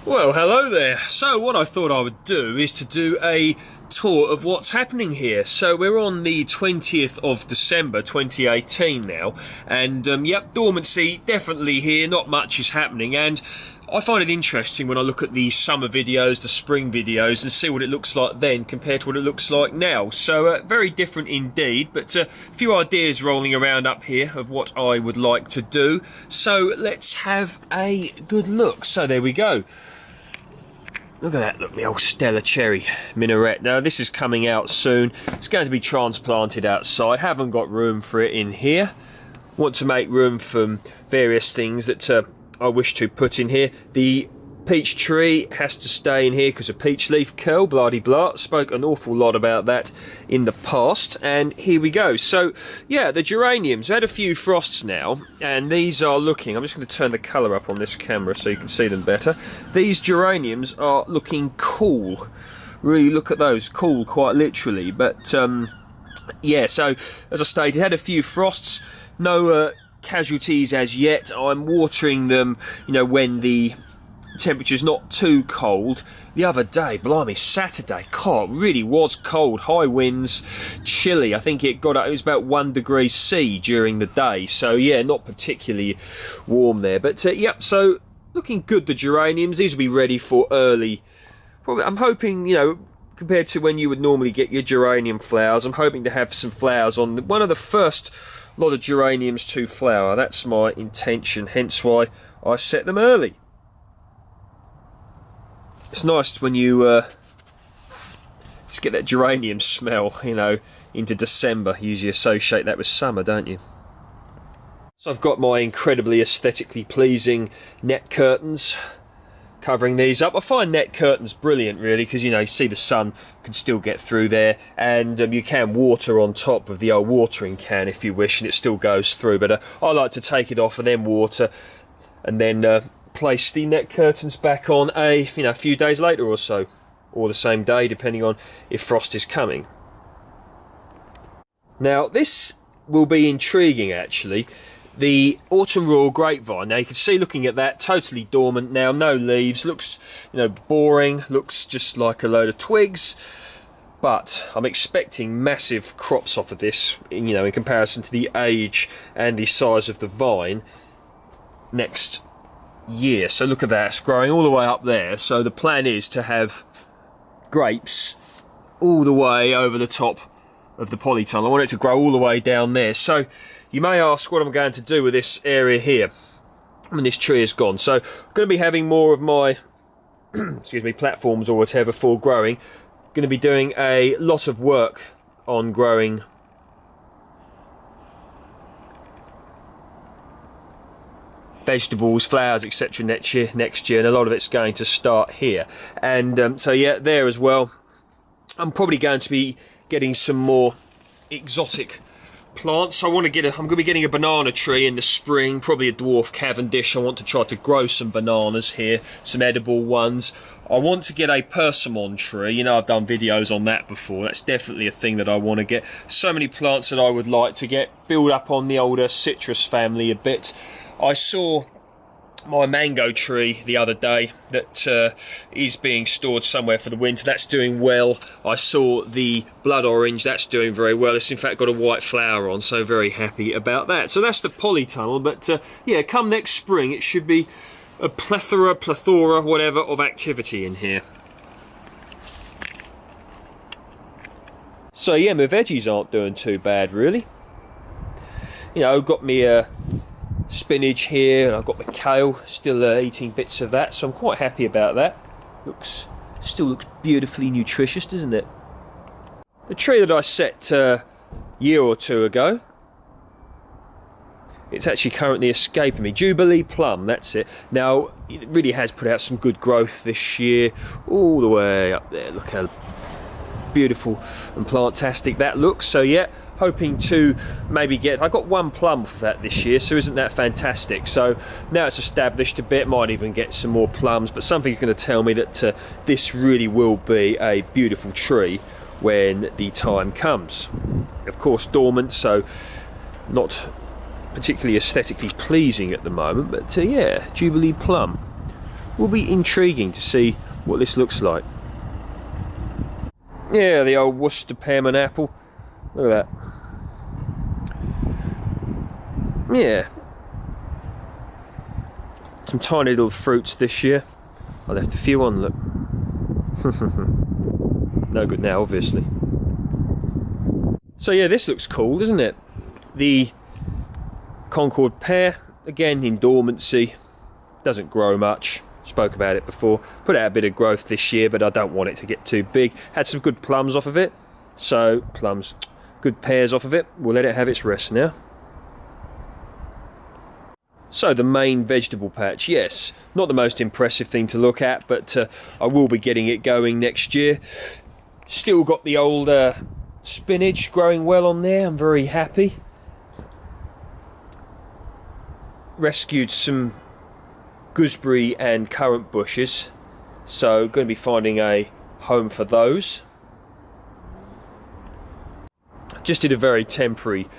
Well, hello there. So what I thought I would do is to do a tour of what's happening here. So we're on the 20th of December 2018 now, and yep, dormancy definitely here, not much is happening, and I find it interesting when I look at the summer videos, the spring videos, and see what it looks like then compared to what it looks like now. So very different indeed, but a few ideas rolling around up here of what I would like to do. So let's have a good look. So there we go. Look at that, look, the old Stella cherry minaret. Now this is coming out soon. It's going to be transplanted outside. Haven't got room for it in here. Want to make room for various things that I wish to put in here. The peach tree has to stay in here because of peach leaf curl, blah-de-blah. Spoke an awful lot about that in the past, and here we go. So yeah, the geraniums, we've had a few frosts now, and these are looking, I'm just going to turn the colour up on this camera so you can see them better. These geraniums are looking cool. Really look at those, cool quite literally. But yeah, so as I stated, had a few frosts, no casualties as yet. I'm watering them, you know, when the temperature's not too cold. The other day, blimey, Saturday, God, it really was cold. High winds, chilly. I think it got up, it was about 1 degree C during the day. So yeah, not particularly warm there. But yep, so looking good, the geraniums. These will be ready for early. Probably, I'm hoping, you know, compared to when you would normally get your geranium flowers, I'm hoping to have some flowers on one of the first lot of geraniums to flower. That's my intention, hence why I set them early. It's nice when you just get that geranium smell, you know, into December. You usually associate that with summer, don't you? So I've got my incredibly aesthetically pleasing net curtains covering these up. I find net curtains brilliant, really, because, you know, you see the sun can still get through there, and you can water on top of the old watering can if you wish, and it still goes through. But I like to take it off and then water, and then place the net curtains back on a few days later or so, or the same day, depending on if frost is coming. Now this will be intriguing, actually. The autumn royal grapevine. Now you can see, looking at that, totally dormant now, no leaves, looks, you know, boring, looks just like a load of twigs. But I'm expecting massive crops off of this, you know, in comparison to the age and the size of the vine next year. So look at that, it's growing all the way up there. So the plan is to have grapes all the way over the top of the polytunnel. I want it to grow all the way down there. So you may ask what I'm going to do with this area here when this tree is gone. So I'm going to be having more of my excuse me, platforms or whatever for growing. Going to be doing a lot of work on growing vegetables, flowers, etc. next year, and a lot of it's going to start here. And so yeah, there as well. I'm probably going to be getting some more exotic plants. I'm going to be getting a banana tree in the spring, probably a dwarf Cavendish. I want to try to grow some bananas here, some edible ones. I want to get a persimmon tree. You know, I've done videos on that before. That's definitely a thing that I want to get. So many plants that I would like to get, build up on the older citrus family a bit. I saw my mango tree the other day that is being stored somewhere for the winter. That's doing well. I saw the blood orange. That's doing very well. It's in fact got a white flower on, so very happy about that. So that's the polytunnel. But yeah, come next spring, it should be a plethora, whatever, of activity in here. So yeah, my veggies aren't doing too bad, really. You know, got me spinach here, and I've got my kale, still eating bits of that, so I'm quite happy about that. Still looks beautifully nutritious, doesn't it? The tree that I set a year or two ago, it's actually currently escaping me. Jubilee plum, that's it. Now, it really has put out some good growth this year, all the way up there. Look how beautiful and plantastic that looks. So yeah, hoping to maybe get, I got one plum for that this year, so isn't that fantastic? So now it's established a bit, might even get some more plums, but something's going to tell me that this really will be a beautiful tree when the time comes. Of course dormant, so not particularly aesthetically pleasing at the moment, but yeah, Jubilee plum. will be intriguing to see what this looks like. Yeah, the old Worcester Pearmain apple. Look at that. Yeah. Some tiny little fruits this year. I left a few on, look. No good now, obviously. So yeah, this looks cool, doesn't it? The Concord Pear, again in dormancy. Doesn't grow much. Spoke about it before. Put out a bit of growth this year, but I don't want it to get too big. Had some good plums off of it. So, plums, good pears off of it. We'll let it have its rest now. So the main vegetable patch, yes, not the most impressive thing to look at, but I will be getting it going next year. Still got the old spinach growing well on there. I'm very happy. Rescued some gooseberry and currant bushes, so going to be finding a home for those. Just did a very temporary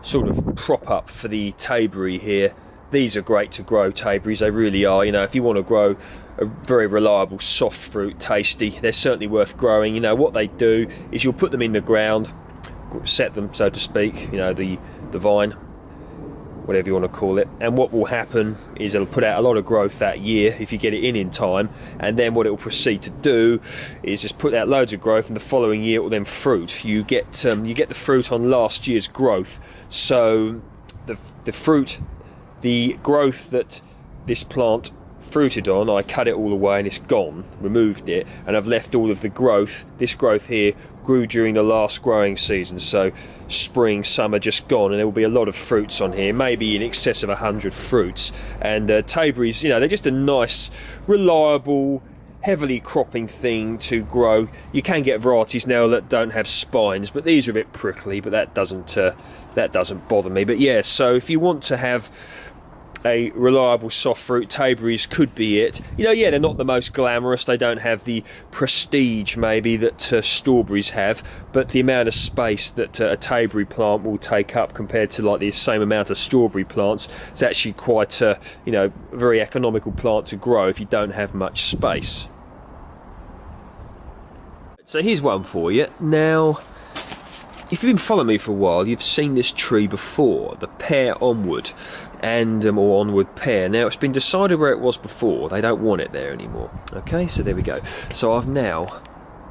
sort of prop up for the Tayberry here. These are great to grow, Tayberries, they really are. You know, if you want to grow a very reliable soft fruit, tasty, they're certainly worth growing. You know, what they do is you'll put them in the ground, set them, so to speak, you know, the vine, whatever you want to call it, and what will happen is it'll put out a lot of growth that year if you get it in time, and then what it will proceed to do is just put out loads of growth, and the following year it will then fruit. You get the fruit on last year's growth, so the fruit, the growth that this plant fruited on, I cut it all away and it's gone, removed it, and I've left all of the growth. This growth here grew during the last growing season, so spring, summer just gone, and there will be a lot of fruits on here, maybe in excess of 100 fruits. And Tayberries, you know, they're just a nice, reliable, heavily cropping thing to grow. You can get varieties now that don't have spines, but these are a bit prickly, but that doesn't bother me. But yeah, so if you want to have a reliable soft fruit, Tayberries could be it. You know, yeah, they're not the most glamorous, they don't have the prestige maybe that strawberries have, but the amount of space that a Tayberry plant will take up compared to like the same amount of strawberry plants, it's actually quite a, you know, very economical plant to grow if you don't have much space. So here's one for you. Now, if you've been following me for a while, you've seen this tree before, the pear onward, and or onward pear. Now it's been decided where it was before, they don't want it there anymore. Okay, so there we go. So I've now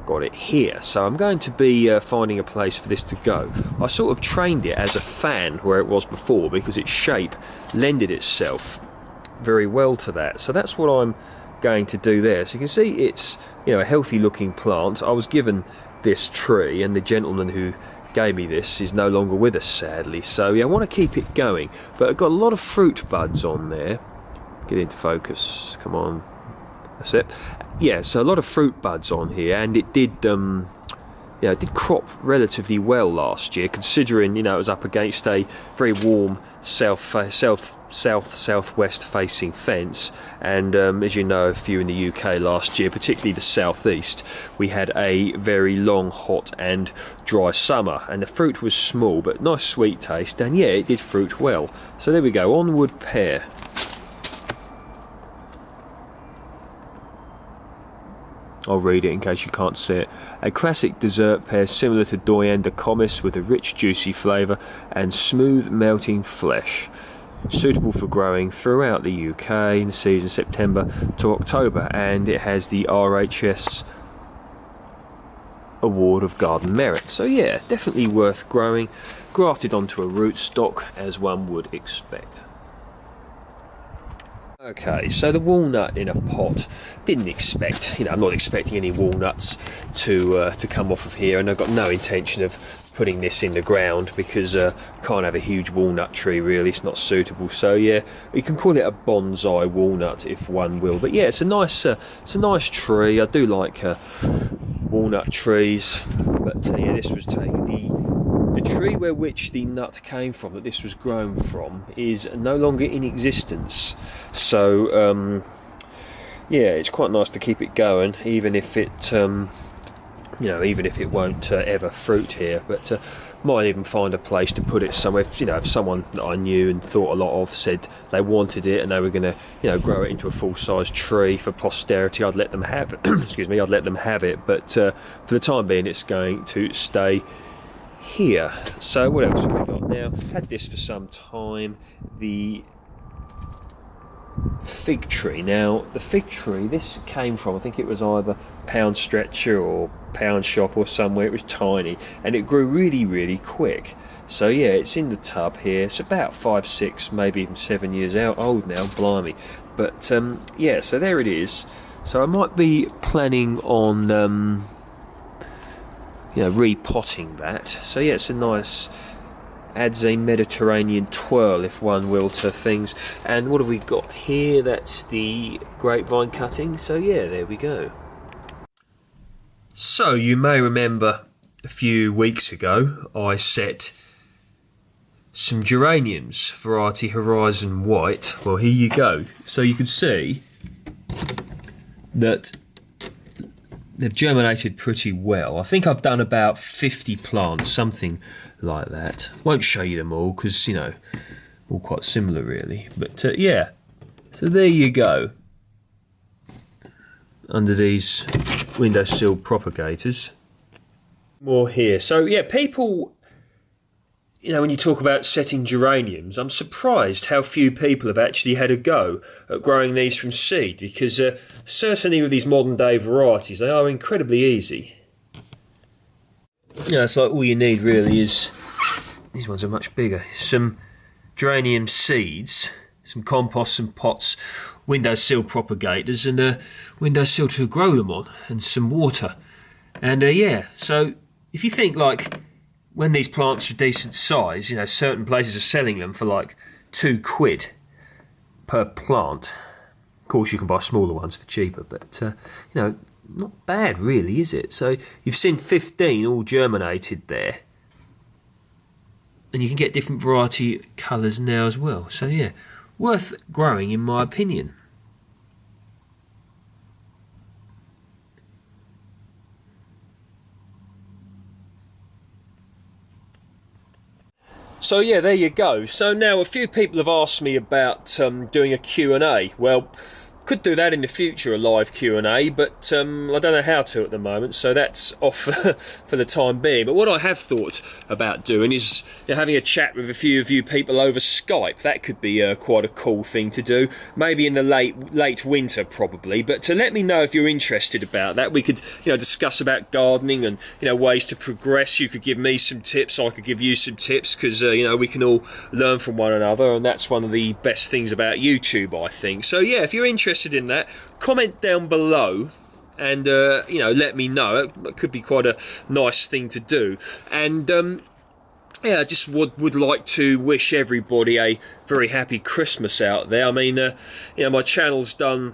got it here, so I'm going to be finding a place for this to go. I sort of trained it as a fan where it was before because its shape lended itself very well to that. So that's what I'm going to do there. So you can see it's, you know, a healthy looking plant. I was given this tree, and the gentleman who gave me this is no longer with us, sadly, so yeah, I want to keep it going, but I've got a lot of fruit buds on there. Get into focus, come on, that's it. Yeah, so a lot of fruit buds on here, and it did yeah, it did crop relatively well last year, considering, you know, it was up against a very warm southwest facing fence, and as you know, a few in the UK last year, particularly the southeast, we had a very long, hot and dry summer, and the fruit was small but nice sweet taste, and yeah, it did fruit well. So there we go, onward pear. I'll read it in case you can't see it. A classic dessert pear similar to Doyen de Commis, with a rich juicy flavour and smooth melting flesh. Suitable for growing throughout the UK in the season September to October, and it has the RHS Award of Garden Merit. So yeah, definitely worth growing, grafted onto a rootstock as one would expect. Okay, so the walnut in a pot. Didn't expect, you know, I'm not expecting any walnuts to come off of here, and I've got no intention of putting this in the ground because I can't have a huge walnut tree really, it's not suitable. So yeah, you can call it a bonsai walnut if one will. But yeah, it's a nice tree. I do like walnut trees, but yeah, this was taken. The tree where which the nut came from, that this was grown from, is no longer in existence. So yeah, it's quite nice to keep it going, even if it you know, even if it won't ever fruit here, but might even find a place to put it somewhere. You know, if someone that I knew and thought a lot of said they wanted it and they were going to, you know, grow it into a full-size tree for posterity, I'd let them have it. Excuse me, I'd let them have it. But for the time being, it's going to stay here. So what else have we got now? Had this for some time. The fig tree. Now the fig tree, this came from, I think it was either Pound Stretcher or Pound Shop or somewhere. It was tiny and it grew really quick. So yeah, it's in the tub here. It's about 5, 6, maybe even 7 years old now, blimey. But yeah, so there it is. So I might be planning on you know, repotting that. So yeah, it's a nice, adds a Mediterranean twirl, if one will, to things. And what have we got here? That's the grapevine cutting. So yeah, there we go. So you may remember a few weeks ago I set some geraniums, variety Horizon White. Well, here you go. So you can see that they've germinated pretty well. I think I've done about 50 plants, something like that. Won't show you them all because, you know, all quite similar really. But yeah, so there you go. Under these windowsill propagators. More here. So yeah, people, you know, when you talk about setting geraniums, I'm surprised how few people have actually had a go at growing these from seed, because certainly with these modern day varieties, they are incredibly easy. You know, it's like all you need really is, these ones are much bigger, some geranium seeds, some compost, some pots, windowsill propagators, and a windowsill to grow them on, and some water. And yeah, so if you think like, when these plants are decent size, you know, certain places are selling them for like £2 per plant. Of course, you can buy smaller ones for cheaper, but you know, not bad really, is it? So you've seen 15 all germinated there, and you can get different variety colours now as well. So yeah, worth growing in my opinion. So yeah, there you go. So now a few people have asked me about doing a Q&A. Well, could do that in the future, a live Q&A, but I don't know how to at the moment, so that's off for the time being. But what I have thought about doing is, you know, having a chat with a few of you people over Skype. That could be quite a cool thing to do, maybe in the late winter probably. But to let me know if you're interested about that. We could, you know, discuss about gardening and, you know, ways to progress. You could give me some tips, I could give you some tips, because you know, we can all learn from one another, and that's one of the best things about YouTube, I think. So yeah, if you're interested in that, comment down below and you know, let me know. It could be quite a nice thing to do. And yeah, I just would like to wish everybody a very happy Christmas out there. I mean, you know, my channel's done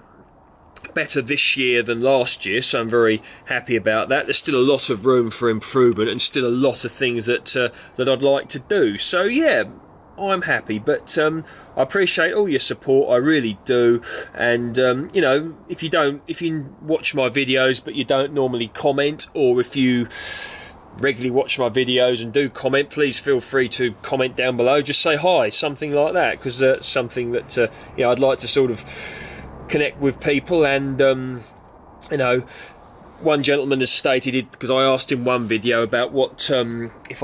better this year than last year, so I'm very happy about that. There's still a lot of room for improvement and still a lot of things that that I'd like to do. So yeah, I'm happy, but I appreciate all your support, I really do. And you know, if you watch my videos but you don't normally comment, or if you regularly watch my videos and do comment, please feel free to comment down below. Just say hi, something like that, because that's something that you know, I'd like to sort of connect with people. And you know, one gentleman has stated it, because I asked him one video about what if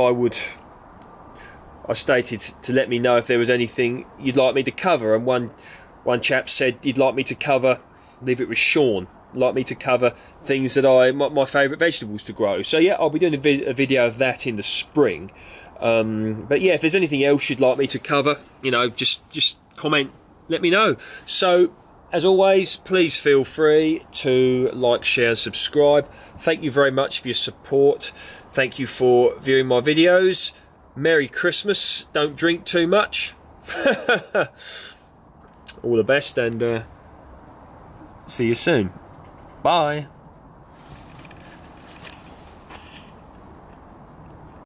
I stated to let me know if there was anything you'd like me to cover, and one chap said he'd like me to cover, I believe it was Sean, like me to cover things that my favourite vegetables to grow. So yeah, I'll be doing a video of that in the spring. But yeah, if there's anything else you'd like me to cover, you know, just comment, let me know. So as always, please feel free to like, share and subscribe. Thank you very much for your support. Thank you for viewing my videos. Merry Christmas, don't drink too much. All the best, and see you soon. Bye.